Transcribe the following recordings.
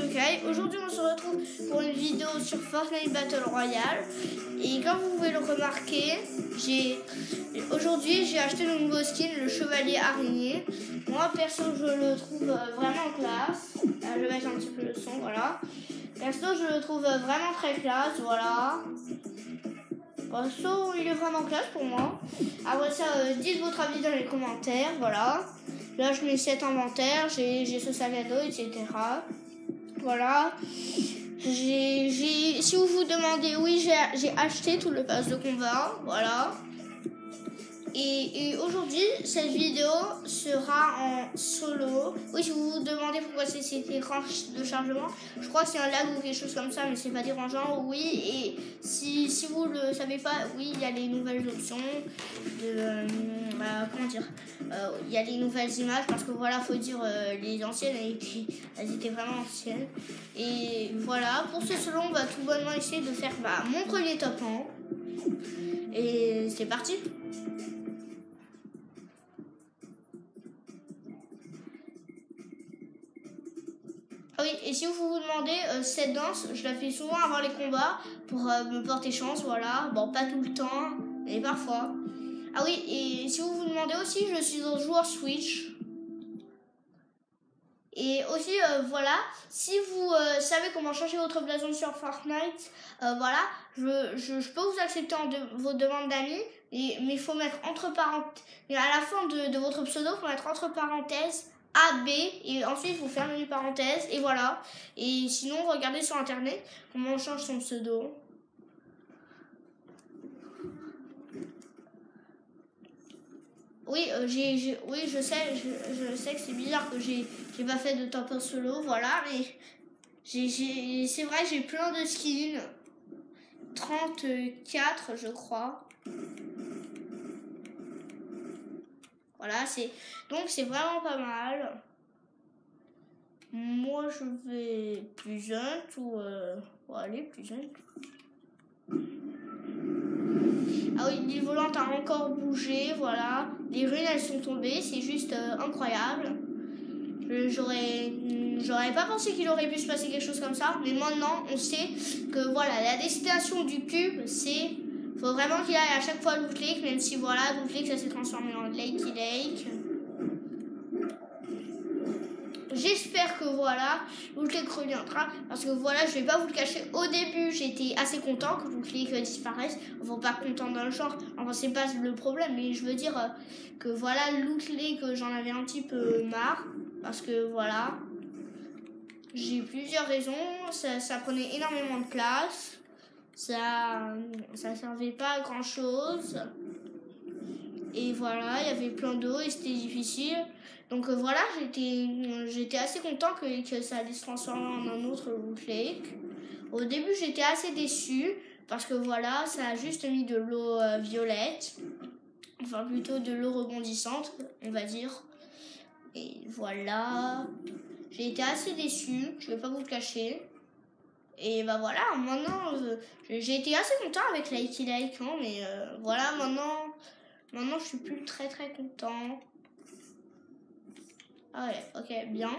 Yokai. Aujourd'hui on se retrouve pour une vidéo sur Fortnite Battle Royale. Et comme vous pouvez le remarquer, aujourd'hui j'ai acheté le nouveau skin, le chevalier araignée. Moi perso je le trouve vraiment classe. Je vais mettre un petit peu le son, voilà. Perso je le trouve vraiment très classe, voilà. Perso il est vraiment classe pour moi. Après ça, dites votre avis dans les commentaires, voilà. Là je mets 7 inventaires, j'ai ce sac à dos, etc. Voilà. Si vous vous demandez, oui, j'ai acheté tout le pass de combat. Voilà. Et aujourd'hui, cette vidéo sera en solo. Oui, si vous vous demandez pourquoi c'est cet écran de chargement, je crois que c'est un lag ou quelque chose comme ça, mais c'est pas dérangeant. Oui, et si vous le savez pas, oui, il y a les nouvelles options de... comment dire, il y a les nouvelles images, parce que voilà, faut dire, les anciennes, elles étaient vraiment anciennes. Et voilà, pour ce solo, on va tout bonnement essayer de faire mon premier top 1. Et c'est parti. Ah oui, et si vous vous demandez, cette danse, je la fais souvent avant les combats pour me porter chance, voilà. Bon, pas tout le temps, mais parfois. Ah oui, et si vous vous demandez aussi, je suis un joueur Switch. Et aussi, voilà, si vous savez comment changer votre blason sur Fortnite, voilà, je peux vous accepter vos demandes d'amis, mais il faut mettre entre parenthèses, à la fin de votre pseudo, il faut mettre entre parenthèses AB, et ensuite vous fermez les parenthèses, et voilà. Et sinon, regardez sur internet comment on change son pseudo. Oui, oui, je sais que c'est bizarre que j'ai pas fait de top 1 solo, voilà, mais c'est vrai, j'ai plein de skins, 34 je crois. Voilà, donc c'est vraiment pas mal. Moi je vais plus jeune ou allez, plus jeune. Ah oui, l'île volante a encore bougé, voilà. Les ruines, elles sont tombées, c'est juste incroyable. J'aurais pas pensé qu'il aurait pu se passer quelque chose comme ça, mais maintenant, on sait que voilà, la destination du cube, faut vraiment qu'il aille à chaque fois Loot Lake, même si voilà, Loot Lake, ça s'est transformé en Lakey Lake. J'espère que voilà, Loot Lake reviendra, parce que voilà, je vais pas vous le cacher, au début j'étais assez content que Loot Lake disparaisse, enfin pas content dans le genre, enfin c'est pas le problème, mais je veux dire que voilà, Loot Lake, j'en avais un petit peu marre, parce que voilà, j'ai plusieurs raisons, ça prenait énormément de place, ça servait pas à grand chose, et voilà, il y avait plein d'eau et c'était difficile. Donc voilà, j'étais assez content que ça allait se transformer en un autre Loot Lake. Au début, j'étais assez déçue parce que voilà, ça a juste mis de l'eau violette. Enfin, plutôt de l'eau rebondissante, on va dire. Et voilà, j'ai été assez déçue, je vais pas vous le cacher. Et voilà, maintenant, j'ai été assez content avec Lakey Lake, hein, mais voilà, maintenant je suis plus très content. Ah ouais, ok, bien.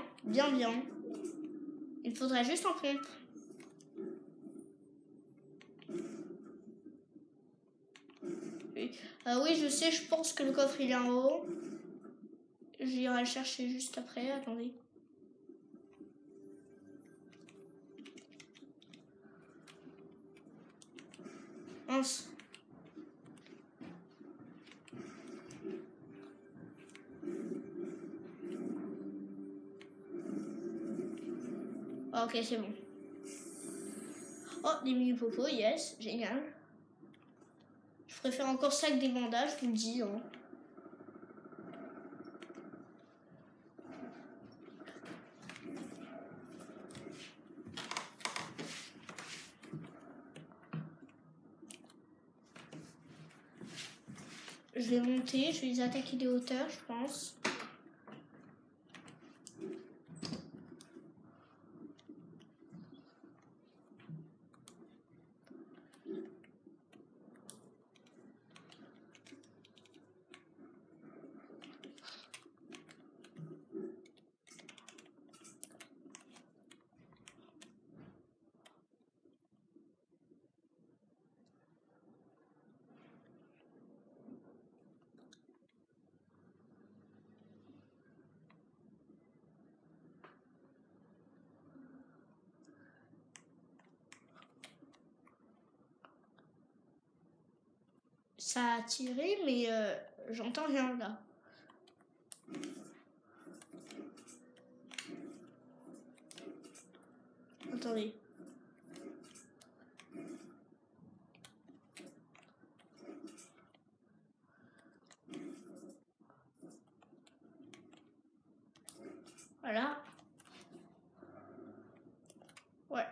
Il faudrait juste en pompe. Oui, je sais, je pense que le coffre il est en haut. J'irai le chercher juste après, attendez. Mince. Ok, c'est bon. Oh, des mini-popos, yes, génial. Je préfère encore ça que des bandages, je vous le dis. Hein. Je vais monter, je vais les attaquer des hauteurs, je pense. Ça a tiré, mais j'entends rien là. Attendez. Voilà. Ouais.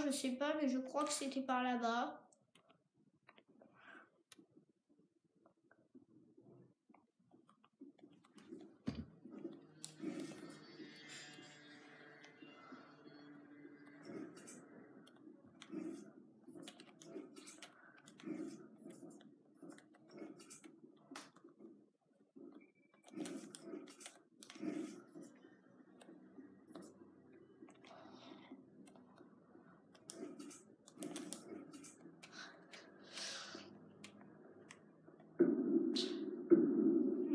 Je sais pas, mais je crois que c'était par là-bas.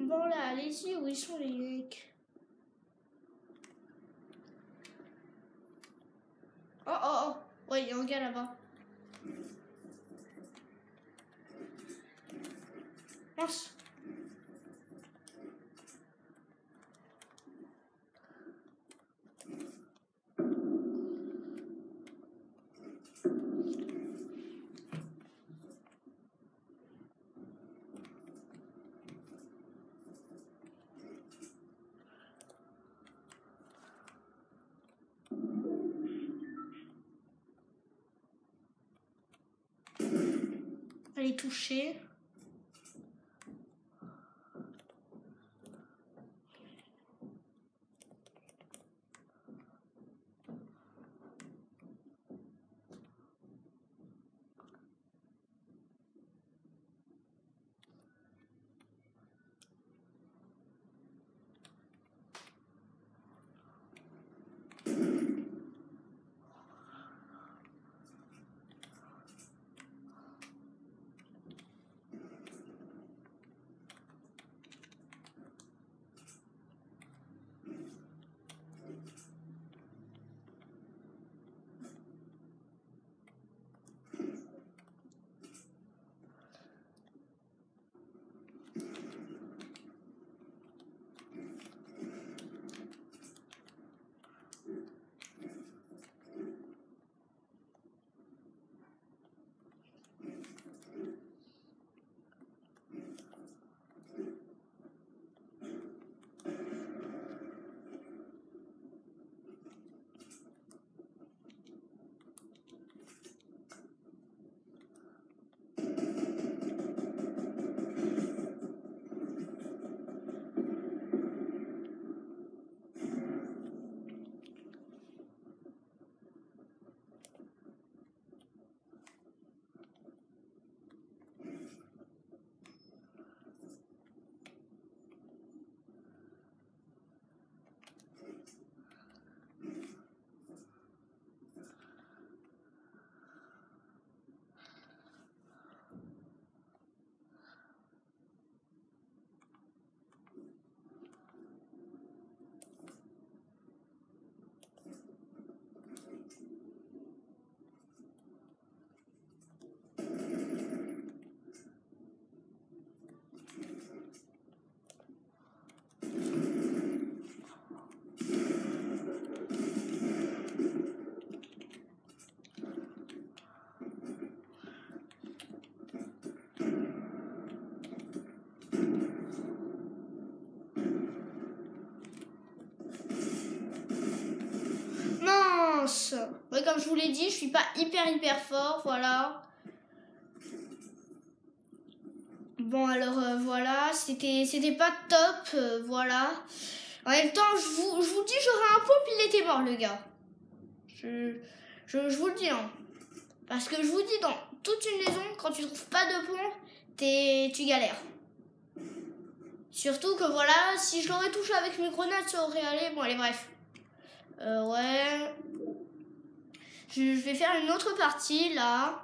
Bon là, allez-y, où ils sont les mecs? Oh oh oh, ouais, il y a un gars là-bas. Mince. Allez toucher. Ouais, comme je vous l'ai dit, je suis pas hyper fort, voilà. Bon alors voilà, c'était pas top, voilà. En même temps, je vous dis, j'aurais un pompe, il était mort le gars. Je vous le dis, hein. Parce que je vous dis, dans toute une maison, quand tu trouves pas de pompe, tu galères. Surtout que voilà, si je l'aurais touché avec mes grenades, ça aurait allé. Bon allez, bref. Ouais. Je vais faire une autre partie là.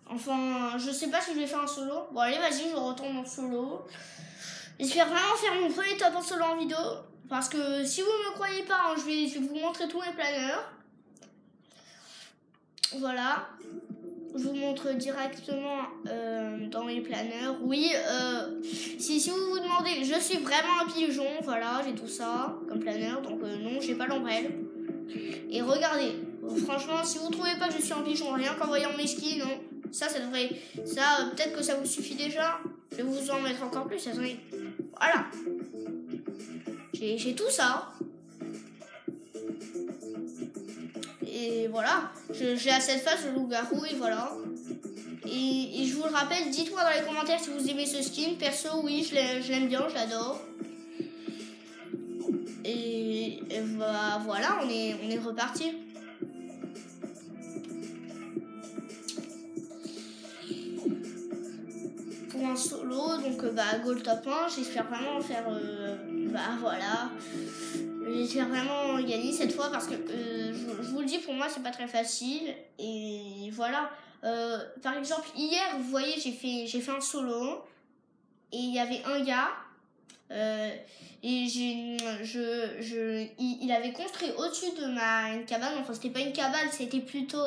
Enfin, je sais pas si je vais faire un solo. Bon allez, vas-y, je retourne en solo. J'espère vraiment faire mon premier top en solo en vidéo. Parce que si vous me croyez pas, hein, je vais vous montrer tous mes planeurs. voilà. Je vous montre directement dans les planeurs. Oui, si vous vous demandez, je suis vraiment un pigeon. Voilà, j'ai tout ça comme planeur. Donc non, j'ai pas l'ombrelle. Et regardez, franchement, si vous trouvez pas que je suis un pigeon, rien qu'en voyant mes skis, non. Ça devrait... Ça, peut-être que ça vous suffit déjà. Je vais vous en mettre encore plus. Attendez. Voilà. J'ai tout ça. Et voilà. J'ai à cette face le loup-garou et voilà. Et je vous le rappelle, dites-moi dans les commentaires si vous aimez ce skin. Perso, oui, je l'aime bien, je l'adore. Et bah, voilà, on est reparti. Pour un solo, donc bah, goal top 1, j'espère vraiment faire, bah voilà, j'espère vraiment gagner cette fois parce que je vous le dis, pour moi c'est pas très facile et voilà. Par exemple hier, vous voyez, j'ai fait un solo et il y avait un gars et il avait construit au-dessus de ma cabane, enfin c'était pas une cabane, c'était plutôt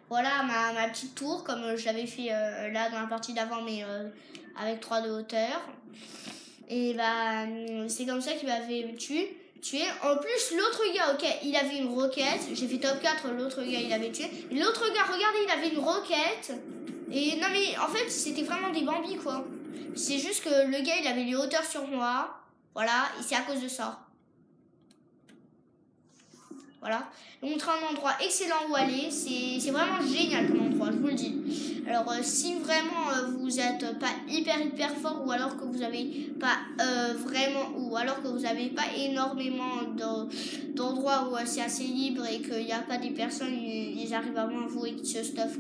voilà ma petite tour comme je l'avais fait là dans la partie d'avant mais avec 3 de hauteur. Et bah c'est comme ça qu'il m'avait tué. En plus l'autre gars, ok, il avait une roquette. J'ai fait top 4, l'autre gars il avait tué. L'autre gars, regardez, il avait une roquette. Et non mais en fait c'était vraiment des bambis quoi. C'est juste que le gars il avait les hauteurs sur moi. Voilà, et c'est à cause de ça. Voilà, montrer un endroit excellent où aller, c'est vraiment génial comme endroit, je vous le dis. Alors si vraiment vous êtes pas hyper fort ou alors que vous avez pas vraiment ou alors que vous avez pas énormément d'endroits où c'est assez libre et qu'il n'y a pas des personnes, ils arrivent avant vous et qui se stuffent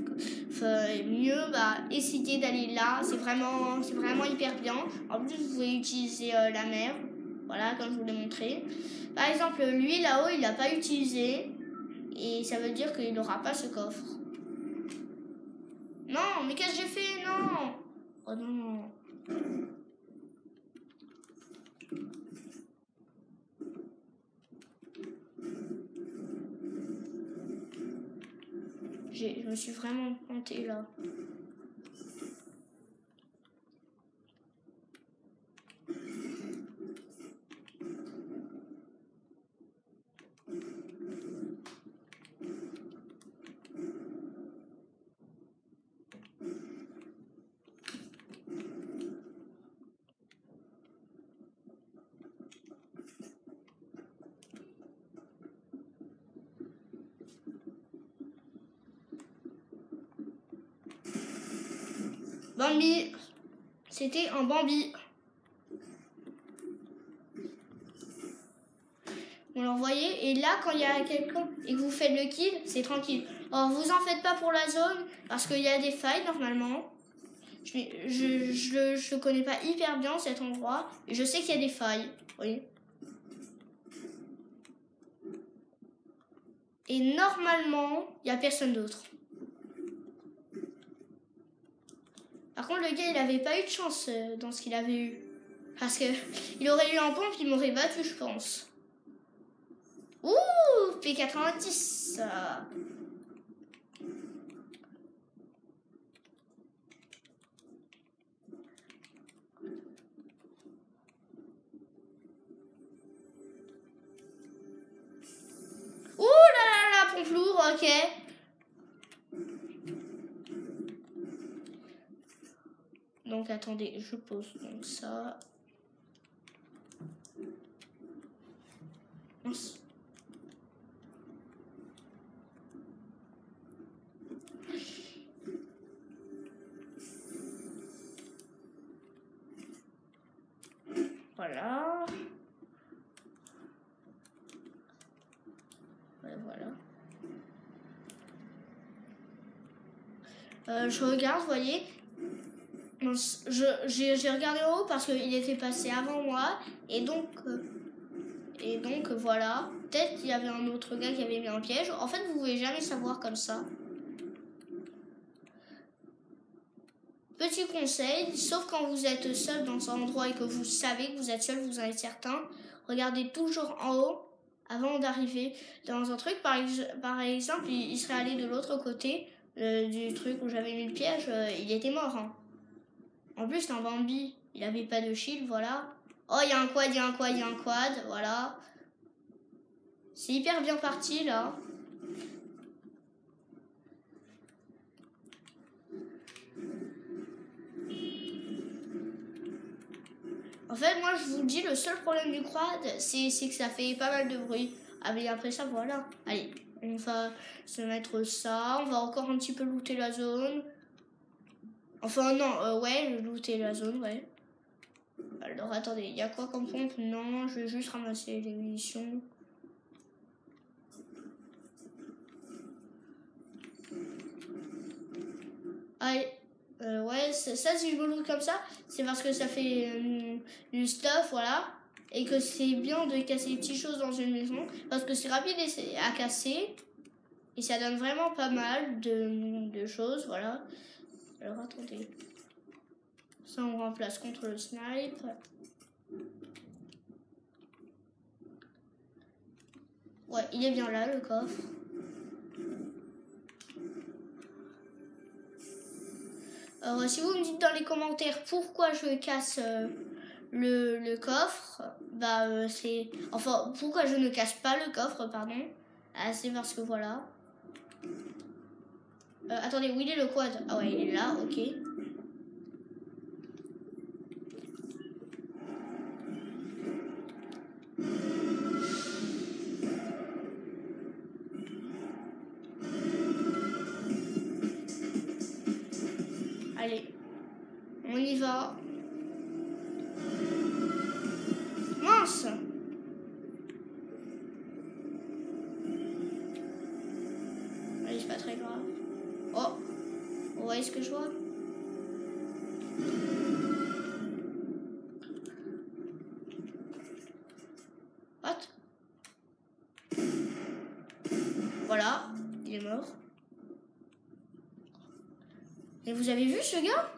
mieux, bah essayez d'aller là, c'est vraiment hyper bien. En plus vous pouvez utiliser la mer. Voilà, comme je vous l'ai montré. Par exemple, lui, là-haut, il n'a pas utilisé. Et ça veut dire qu'il n'aura pas ce coffre. Non, mais qu'est-ce que j'ai fait? Non. Oh non. Je me suis vraiment plantée là. Bambi, c'était un Bambi. Vous l'envoyez et là quand il y a quelqu'un et que vous faites le kill, c'est tranquille. Alors vous en faites pas pour la zone parce qu'il y a des failles normalement. Je le connais pas hyper bien cet endroit et je sais qu'il y a des failles. Oui. Et normalement, il y a personne d'autre. Par contre, le gars, il avait pas eu de chance dans ce qu'il avait eu. Parce que il aurait eu un pompe, il m'aurait battu, je pense. Ouh, P90. Ouh là, pompe lourd, ok. Donc attendez, je pose donc ça. Voilà. Voilà. Je regarde, vous voyez. J'ai regardé en haut parce qu'il était passé avant moi. Et donc voilà. Peut-être qu'il y avait un autre gars qui avait mis un piège. En fait, vous pouvez jamais savoir comme ça. Petit conseil, sauf quand vous êtes seul dans un endroit et que vous savez que vous êtes seul, vous en êtes certain, regardez toujours en haut avant d'arriver dans un truc. Par exemple, il serait allé de l'autre côté du truc où j'avais mis le piège, il était mort. Hein. En plus, c'est un Bambi, il avait pas de shield, voilà. Oh, il y a un quad, il y a un quad, il y a un quad, voilà. C'est hyper bien parti, là. En fait, moi, je vous dis, le seul problème du quad, c'est que ça fait pas mal de bruit. Ah, mais après ça, voilà. Allez, on va se mettre ça. On va encore un petit peu looter la zone. Enfin, non, ouais, looter la zone, ouais. Alors, attendez, il y a quoi comme pompe? Non, je vais juste ramasser les munitions. Allez. Ouais, ça, si je me loot comme ça, c'est parce que ça fait du stuff, voilà. Et que c'est bien de casser des petites choses dans une maison. Parce que c'est rapide à casser. Et ça donne vraiment pas mal de choses, voilà. Alors, attendez. Ça, on remplace contre le snipe. Ouais, il est bien là, le coffre. Alors, si vous me dites dans les commentaires pourquoi je casse le coffre, bah c'est... Enfin, pourquoi je ne casse pas le coffre, pardon. C'est parce que voilà. Attendez, où il est le quad? Ah ouais, il est là, ok. Allez, on y va. Mince! Allez, c'est pas très grave. Oh! Vous voyez ce que je vois? What? Voilà, il est mort. Et vous avez vu ce gars?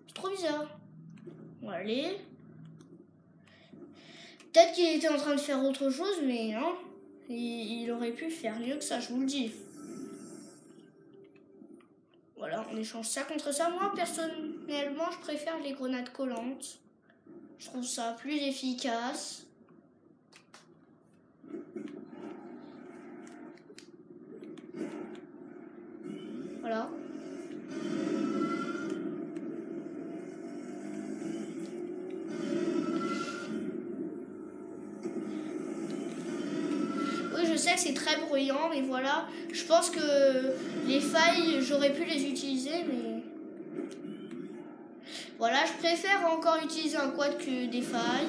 C'est trop bizarre. Bon, allez. Peut-être qu'il était en train de faire autre chose, mais non. Il aurait pu faire mieux que ça, je vous le dis. Voilà, on échange ça contre ça. Moi, personnellement, je préfère les grenades collantes. Je trouve ça plus efficace. Voilà. Oui, je sais que c'est très bruyant, mais voilà. Je pense que les failles, j'aurais pu les utiliser, mais... Voilà, je préfère encore utiliser un quad que des failles.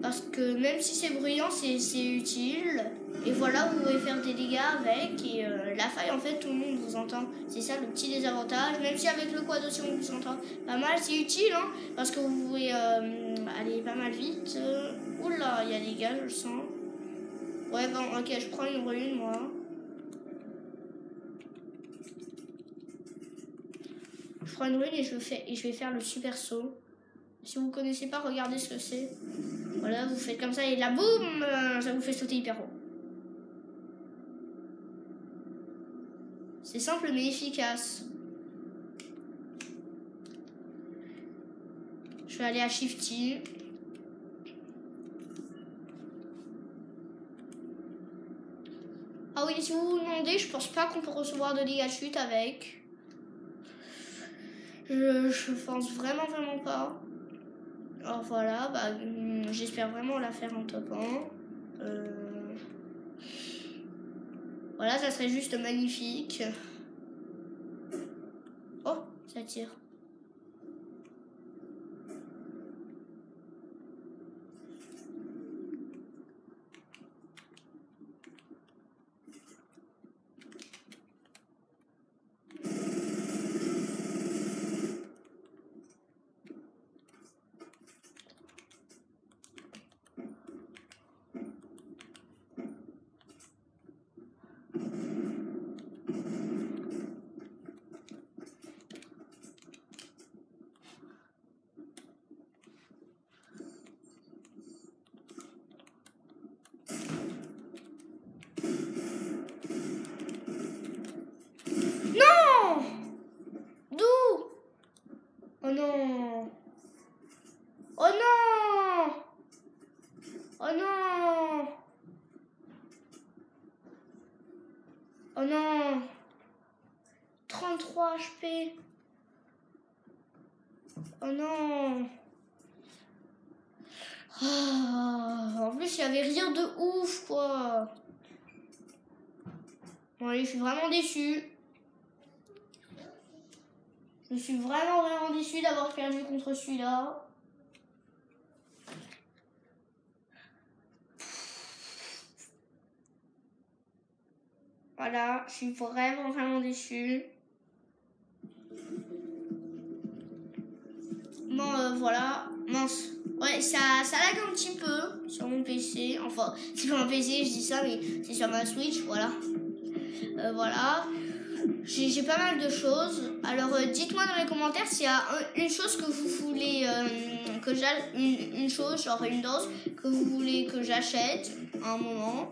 Parce que même si c'est bruyant, c'est utile. Et voilà, vous pouvez faire des dégâts avec. Et la faille, en fait, tout le monde vous entend. C'est ça le petit désavantage. Même si avec le quad aussi, on vous entend pas mal. C'est utile, hein, parce que vous pouvez aller pas mal vite. Oula, il y a des gars, je le sens. Ouais, bon, ok, je prends une rune, moi. Je prends une rune et je vais faire le super saut. Si vous connaissez pas, regardez ce que c'est. Voilà, vous faites comme ça et là, boum, ça vous fait sauter hyper haut. C'est simple mais efficace. Je vais aller à Shifty. Ah oui, si vous vous demandez, je pense pas qu'on peut recevoir de dégâts de chute avec. Je pense vraiment pas. Alors voilà, bah, j'espère vraiment la faire en top 1. Voilà, ça serait juste magnifique. Oh, ça tire. Oh non! Oh non! Oh non! 33 HP. Oh non! Oh, en plus, il n'y avait rien de ouf, quoi. Bon, allez, je suis vraiment déçue. Je suis vraiment déçue d'avoir perdu contre celui-là. Voilà, je suis vraiment déçue. Bon, voilà. Mince. Ouais, ça lag un petit peu sur mon PC. Enfin, c'est pas mon PC, je dis ça, mais c'est sur ma Switch, voilà. Voilà. J'ai pas mal de choses. Alors, dites-moi dans les commentaires s'il y a une chose que vous voulez que j'achète, une chose, genre une dose, que vous voulez que j'achète à un moment.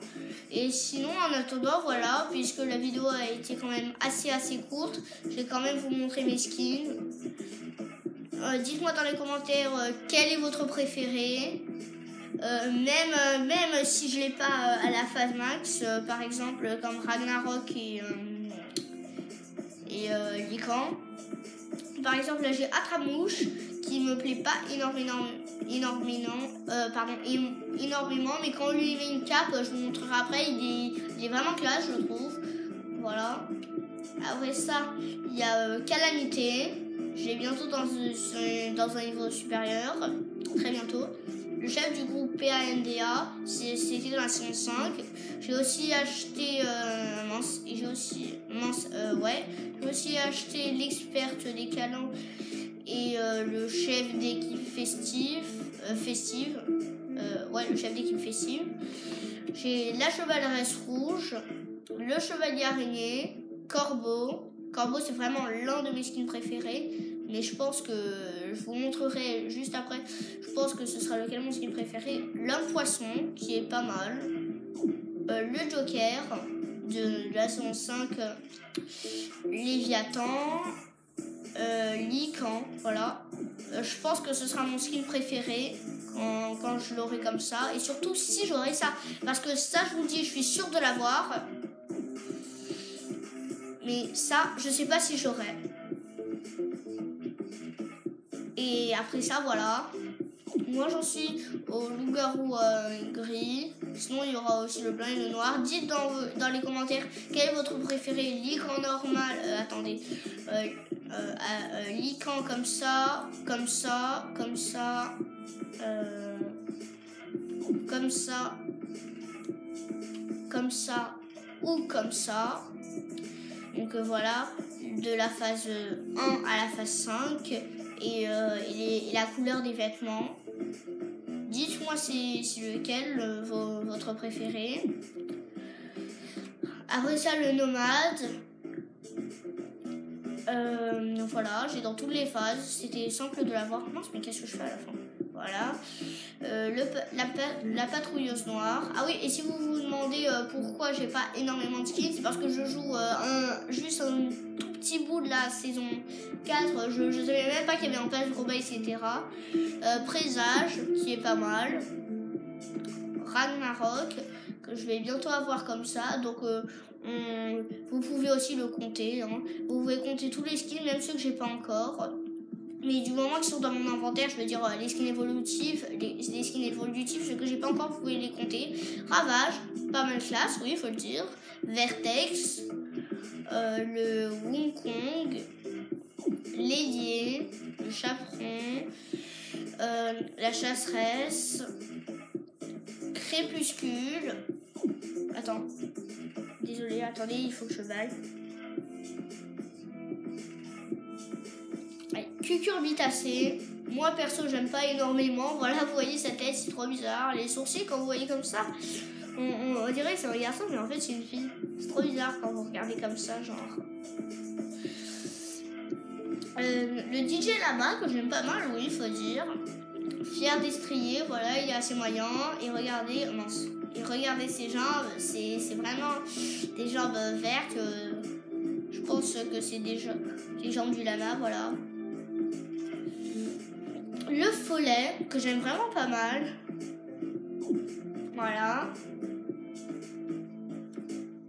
Et sinon, en attendant, voilà, puisque la vidéo a été quand même assez courte, je vais quand même vous montrer mes skins. Dites-moi dans les commentaires quel est votre préféré. Même si je l'ai pas à la phase max, par exemple comme Ragnarok et Lycan. Par exemple là j'ai Atramouche qui me plaît pas énormément, mais quand on lui met une cape, je vous montrerai après, il est vraiment classe, je trouve. Voilà. Après ça, il y a Calamité. Je l'ai bientôt dans un niveau supérieur, très bientôt. Le chef du groupe PANDA, c'était dans la saison 5. J'ai aussi acheté j'ai aussi acheté l'experte des câlins et le chef d'équipe festive. Le chef d'équipe festive. J'ai la chevaleresse rouge, le chevalier araignée, Corbeau. Corbeau, c'est vraiment l'un de mes skins préférés, mais je pense que je vous montrerai juste après. Je pense que ce sera lequel mon skin préféré. L'homme poisson, qui est pas mal. Le Joker de la saison 5, Léviathan, Lycan, voilà. Je pense que ce sera mon skin préféré quand je l'aurai comme ça, et surtout si j'aurai ça, parce que ça, je vous dis, je suis sûre de l'avoir. Mais ça, je sais pas si j'aurai. Et après ça, voilà. Moi, j'en suis au loup-garou gris. Sinon, il y aura aussi le blanc et le noir. Dites dans les commentaires quel est votre préféré. Lycan normal. Attendez. Lycan comme ça, comme ça, comme ça. Comme ça. Comme ça. Ou comme ça. Donc voilà, de la phase 1 à la phase 5 et la couleur des vêtements. Dites-moi c'est lequel votre préféré. Après ça, le nomade. Voilà, j'ai dans toutes les phases. C'était simple de l'avoir. Mince, mais qu'est-ce que je fais à la fin? Voilà. La patrouilleuse noire. Ah oui, et si vous vous demandez pourquoi j'ai pas énormément de skins, c'est parce que je joue juste un tout petit bout de la saison 4. Je savais même pas qu'il y avait un pass de combat, etc. Présage, qui est pas mal. Ragnarok, que je vais bientôt avoir comme ça. Donc vous pouvez aussi le compter. Hein. Vous pouvez compter tous les skins, même ceux que j'ai pas encore. Mais du moment qu'ils sont dans mon inventaire, je veux dire les skins évolutifs, les skins évolutifs, ceux que j'ai pas encore, vous pouvez les compter. Ravage, pas mal classe, oui, il faut le dire. Vertex, le Wukong, l'ailier, le chaperon, la chasseresse, crépuscule. Attends, désolé, attendez, il faut que je baille. Cucurbitacée, moi perso j'aime pas énormément, voilà vous voyez sa tête c'est trop bizarre, les sourcils quand vous voyez comme ça, on dirait que c'est un garçon mais en fait c'est une fille, c'est trop bizarre quand vous regardez comme ça genre. Le DJ Lama que j'aime pas mal, oui il faut dire, fier d'estrier, voilà il est assez moyen, et regardez, mince, et regardez ses jambes, c'est vraiment des jambes vertes, je pense que c'est des jambes du lama, voilà. le follet, que j'aime vraiment pas mal. Voilà.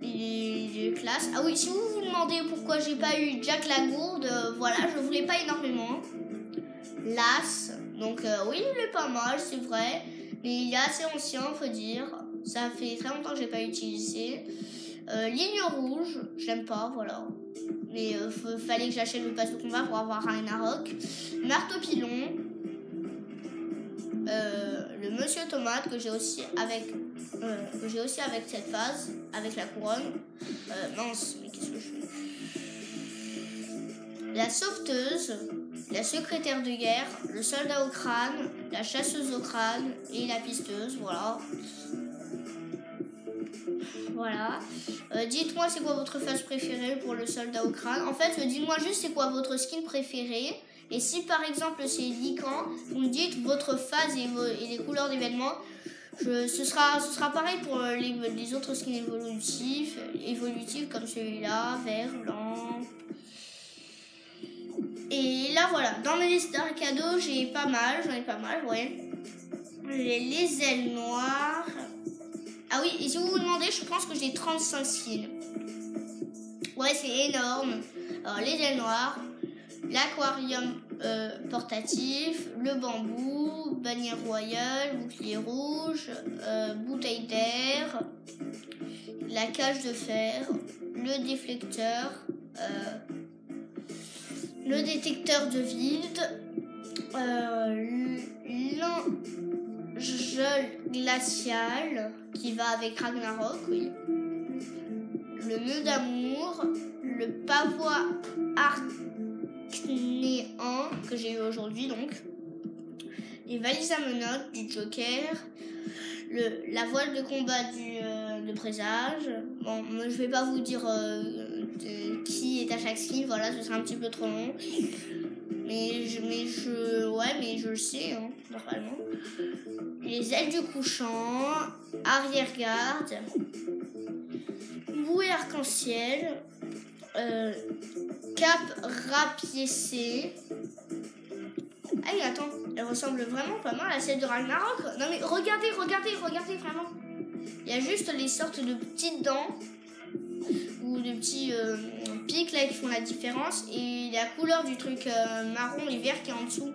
Il est classe. Ah oui, si vous vous demandez pourquoi j'ai pas eu Jack Lagourde, voilà, je voulais pas énormément. L'As, donc oui, il est pas mal, c'est vrai. Mais il est assez ancien, faut dire. Ça fait très longtemps que j'ai pas utilisé. Ligne rouge, j'aime pas, voilà. Mais fallait que j'achète le pass de combat pour avoir un Aroc. Marteau pilon. Le Monsieur Tomate que j'ai aussi avec cette phase, avec la couronne. Mince, mais qu'est-ce que je fais? La sauveteuse, la secrétaire de guerre, le soldat au crâne, la chasseuse au crâne et la pisteuse, voilà. Voilà. Dites-moi c'est quoi votre phase préférée pour le soldat au crâne. En fait, dites-moi juste c'est quoi votre skin préféré. Et si par exemple c'est Lycan, vous me dites votre phase et les couleurs d'événements. Ce sera pareil pour les autres skins évolutifs comme celui-là, vert, blanc. Et là voilà, dans mes listes cadeaux, j'en ai pas mal, ouais. J'ai les ailes noires. Ah oui, et si vous vous demandez, je pense que j'ai 35 skins. Ouais, c'est énorme. Alors les ailes noires, l'aquarium portatif, le bambou, bannière royale, bouclier rouge, bouteille d'air, la cage de fer, le déflecteur, le détecteur de vide, l'enjeu glacial qui va avec Ragnarok, oui. Le nœud d'amour, le pavois arcnéant que j'ai eu aujourd'hui donc, les valises à menottes du Joker, la voile de combat de présage. Bon, moi, je vais pas vous dire qui est à chaque skin, voilà, ce sera un petit peu trop long. Mais je le sais, hein, normalement. Les ailes du couchant, arrière-garde, bouée arc-en-ciel, cape rapiécée. Ah oui, attends, elle ressemble vraiment pas mal à celle de Ragnarok. Non mais regardez vraiment. Il y a juste les sortes de petites dents ou de petits pics là qui font la différence et la couleur du truc marron et vert qui est en dessous.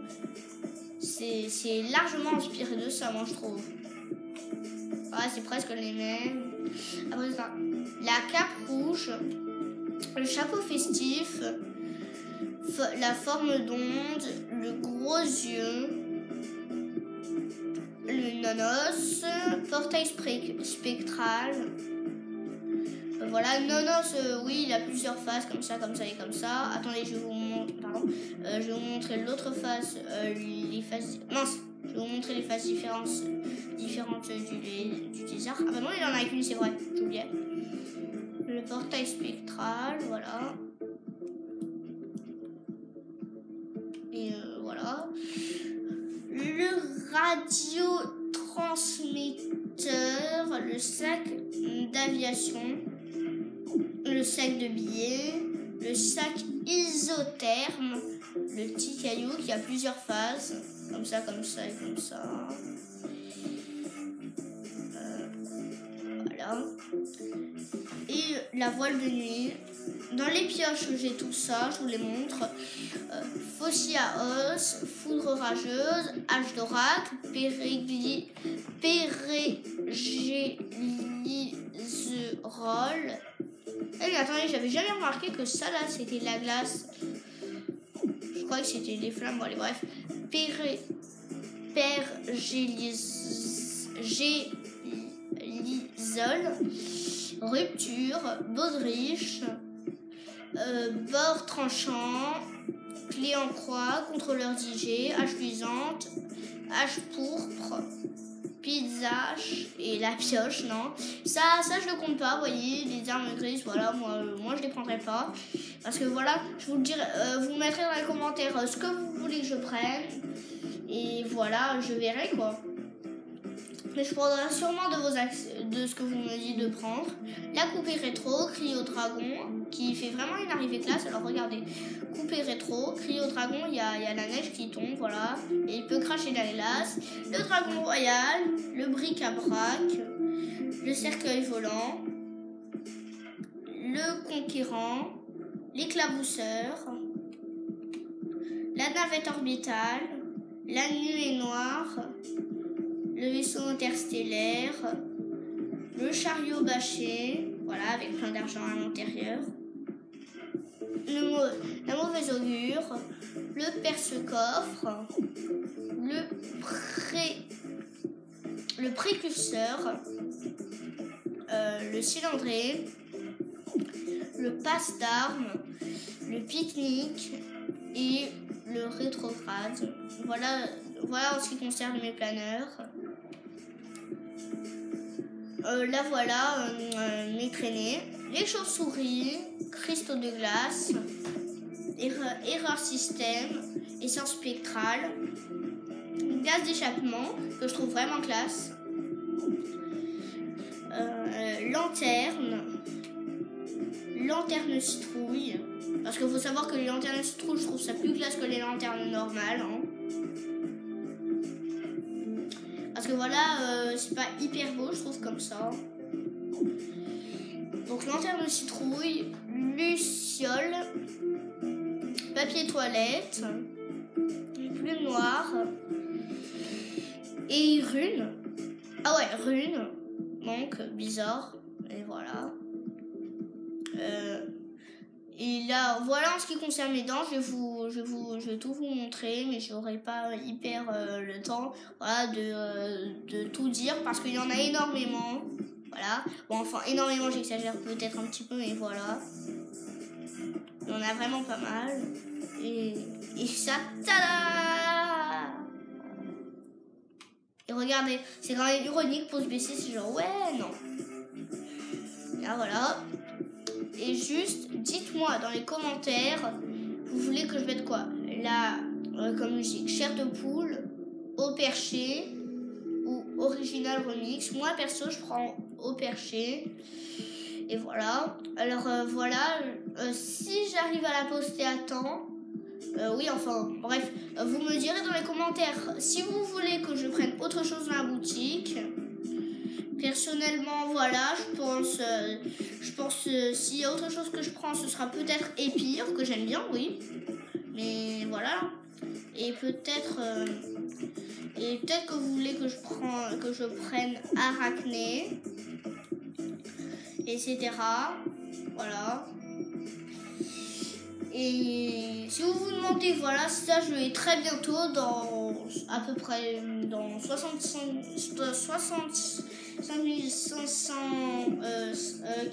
C'est largement inspiré de ça, moi je trouve. Ah, c'est presque les mêmes. Après ça, la cape rouge, le chapeau festif, la forme d'onde, le gros yeux, le nonos, portail spectral. Voilà, nonos, oui, il a plusieurs faces, comme ça et comme ça. Attendez, je vais vous montrer, je vais vous montrer l'autre face, les faces, mince, je vais vous montrer les faces différentes du lézard. Ah bah non, il en a qu'une, c'est vrai, j'oubliais. Le portail spectral, voilà. Et voilà. Le radiotransmetteur, le sac d'aviation, le sac de billets, le sac isotherme, le petit caillou qui a plusieurs phases, comme ça et comme ça. Voilà. Et la voile de nuit. Dans les pioches, j'ai tout ça, je vous les montre. Faucille à os, foudre rageuse, hache d'oracle, pérégéliserole. Eh mais attendez, j'avais jamais remarqué que ça là, c'était la glace. Je crois que c'était les flammes, bon allez, bref. Pergélisole, rupture, baudriche, bord tranchant, clé en croix, contrôleur d'IG, hache luisante, hache pourpre, pizza et la pioche, non. Ça je le compte pas, vous voyez, les armes grises, voilà, moi je les prendrai pas. Parce que voilà, je vous le dirai, vous mettrez dans les commentaires ce que vous voulez que je prenne. Et voilà, je verrai quoi. Mais je prendrai sûrement de ce que vous me dites de prendre. La coupée rétro, Cryo Dragon, qui fait vraiment une arrivée classe. Alors regardez, coupée rétro, Cryo Dragon, il y a la neige qui tombe, voilà. Et il peut cracher la glace. Le dragon royal, le bric-à-brac, le cercueil volant, le conquérant, l'éclabousseur, la navette orbitale, la nuée noire, le vaisseau interstellaire, le chariot bâché, voilà, avec plein d'argent à l'intérieur, la mauvaise augure, le perce-coffre, le précurseur, le cylindré, le passe d'armes, le pique-nique et le rétrograde. Voilà en ce qui concerne mes planeurs. Là voilà mes traînées, les chauves-souris, cristaux de glace, erreur système, essence spectrale, gaz d'échappement que je trouve vraiment classe, lanterne citrouille, parce qu'il faut savoir que les lanternes citrouille je trouve ça plus classe que les lanternes normales, hein. Parce que voilà, c'est pas hyper beau, je trouve, comme ça. Donc, lanterne citrouille, luciole, papier toilette, plume noire et rune. Ah ouais, rune. Donc, bizarre. Et voilà. Et là, voilà en ce qui concerne mes dents, je vais tout vous montrer, mais je n'aurai pas hyper le temps, voilà, de tout dire parce qu'il y en a énormément. Voilà. Bon, enfin, énormément, j'exagère peut-être un petit peu, mais voilà. Il y en a vraiment pas mal. Et ça, tada! Et regardez, c'est quand même ironique pour se baisser, c'est genre, ouais, non. Là, voilà. Et juste, dites-moi dans les commentaires, vous voulez que je mette quoi? Là, comme musique, chair de poule, au perché ou original remix. Moi, perso, je prends au perché. Et voilà. Alors, voilà. Si j'arrive à la poster à temps, oui, enfin, bref, vous me direz dans les commentaires si vous voulez que je prenne autre chose dans la boutique. Personnellement, voilà, je pense s'il y a autre chose que je prends, ce sera peut-être Épire, que j'aime bien, oui. Mais voilà. Et peut-être que vous voulez que je prenne Arachné, etc. Voilà. Et si vous vous demandez, voilà, ça je l'ai très bientôt, dans à peu près dans 65 500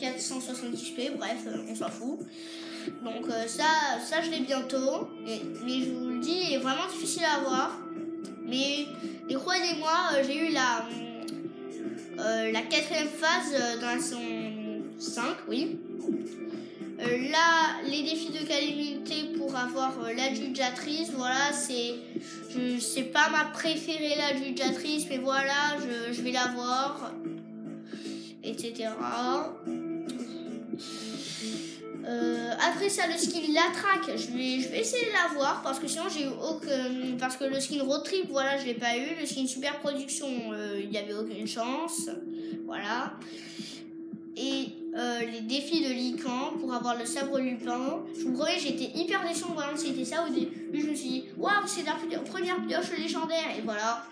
470p, bref, on s'en fout. Donc ça je l'ai bientôt, mais je vous le dis, il est vraiment difficile à avoir. Mais croyez-moi, j'ai eu la 4e phase dans la saison 5, oui. Là, les défis de qualité pour avoir l'adjudicatrice, voilà, c'est pas ma préférée l'adjudicatrice, mais voilà, je vais l'avoir, etc. Après ça, le skin la traque, je vais essayer de l'avoir parce que sinon parce que le skin road trip, voilà, je l'ai pas eu. Le skin super production, il n'y avait aucune chance, voilà. Et les défis de Lycan pour avoir le sabre Lupin. Je vous promets, j'étais hyper déçue en voyant que c'était ça au début. Je me suis dit, waouh, c'est la première pioche légendaire. Et voilà.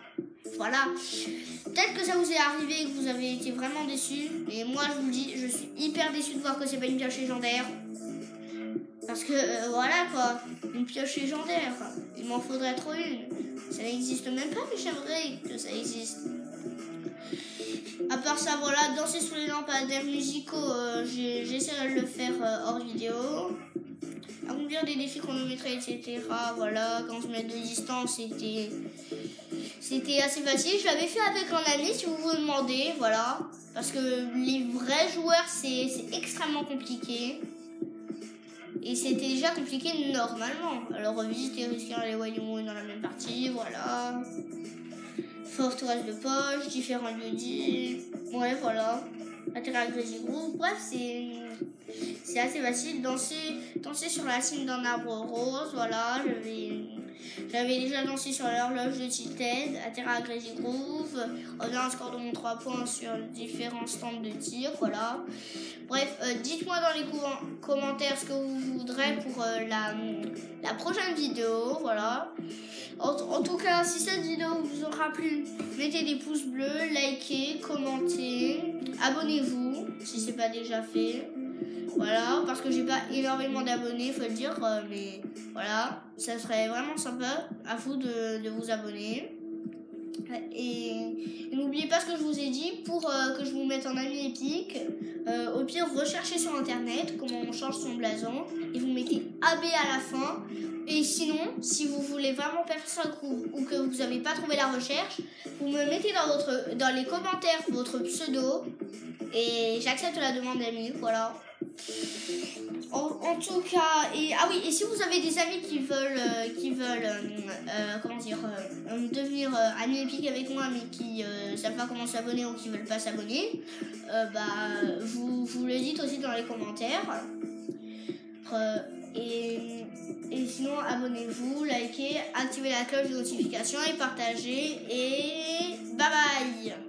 Peut-être que ça vous est arrivé et que vous avez été vraiment déçus. Mais moi, je vous le dis, je suis hyper déçue de voir que c'est pas une pioche légendaire. Parce que, voilà quoi, une pioche légendaire, il m'en faudrait trop une. Ça n'existe même pas, mais j'aimerais que ça existe. À part ça, voilà, danser sous les lampadaires musicaux, j'essaierai de le faire hors vidéo. Accomplir des défis chronométrés, etc. Voilà, 15 mètres de distance, c'était assez facile. Je l'avais fait avec un ami, si vous vous demandez, voilà. Parce que les vrais joueurs, c'est extrêmement compliqué. Et c'était déjà compliqué normalement. Alors, visiter, risquer les voyous dans la même partie, voilà. forteresse de poche, différents lieux-dits. Ouais, voilà. Atterrir à Crazy Groove. Bref, c'est assez facile. Danser sur la cime d'un arbre rose. Voilà, j'avais déjà dansé sur l'horloge de Tilted, atterrir à Crazy Groove, revenir un score de mon 3 points sur différents stands de tir. Voilà. Bref, dites-moi dans les commentaires ce que vous voudrez pour la prochaine vidéo. Voilà. En tout cas, si cette vidéo vous aura plu, mettez des pouces bleus, likez, commentez, abonnez-vous si ce n'est pas déjà fait. Voilà, parce que j'ai pas énormément d'abonnés, faut le dire, mais voilà, ça serait vraiment sympa à vous de vous abonner. Et n'oubliez pas ce que je vous ai dit pour que je vous mette en ami épique. Au pire, recherchez sur internet comment on change son blason et vous mettez AB à la fin. Et sinon, si vous voulez vraiment faire ça ou que vous n'avez pas trouvé la recherche, vous me mettez dans les commentaires votre pseudo et j'accepte la demande d'amis. Voilà. En tout cas, et si vous avez des amis qui veulent devenir amis épiques avec moi, mais qui savent pas comment s'abonner ou qui veulent pas s'abonner, vous le dites aussi dans les commentaires. Et sinon, abonnez-vous, likez, activez la cloche de notification et partagez. Et bye bye!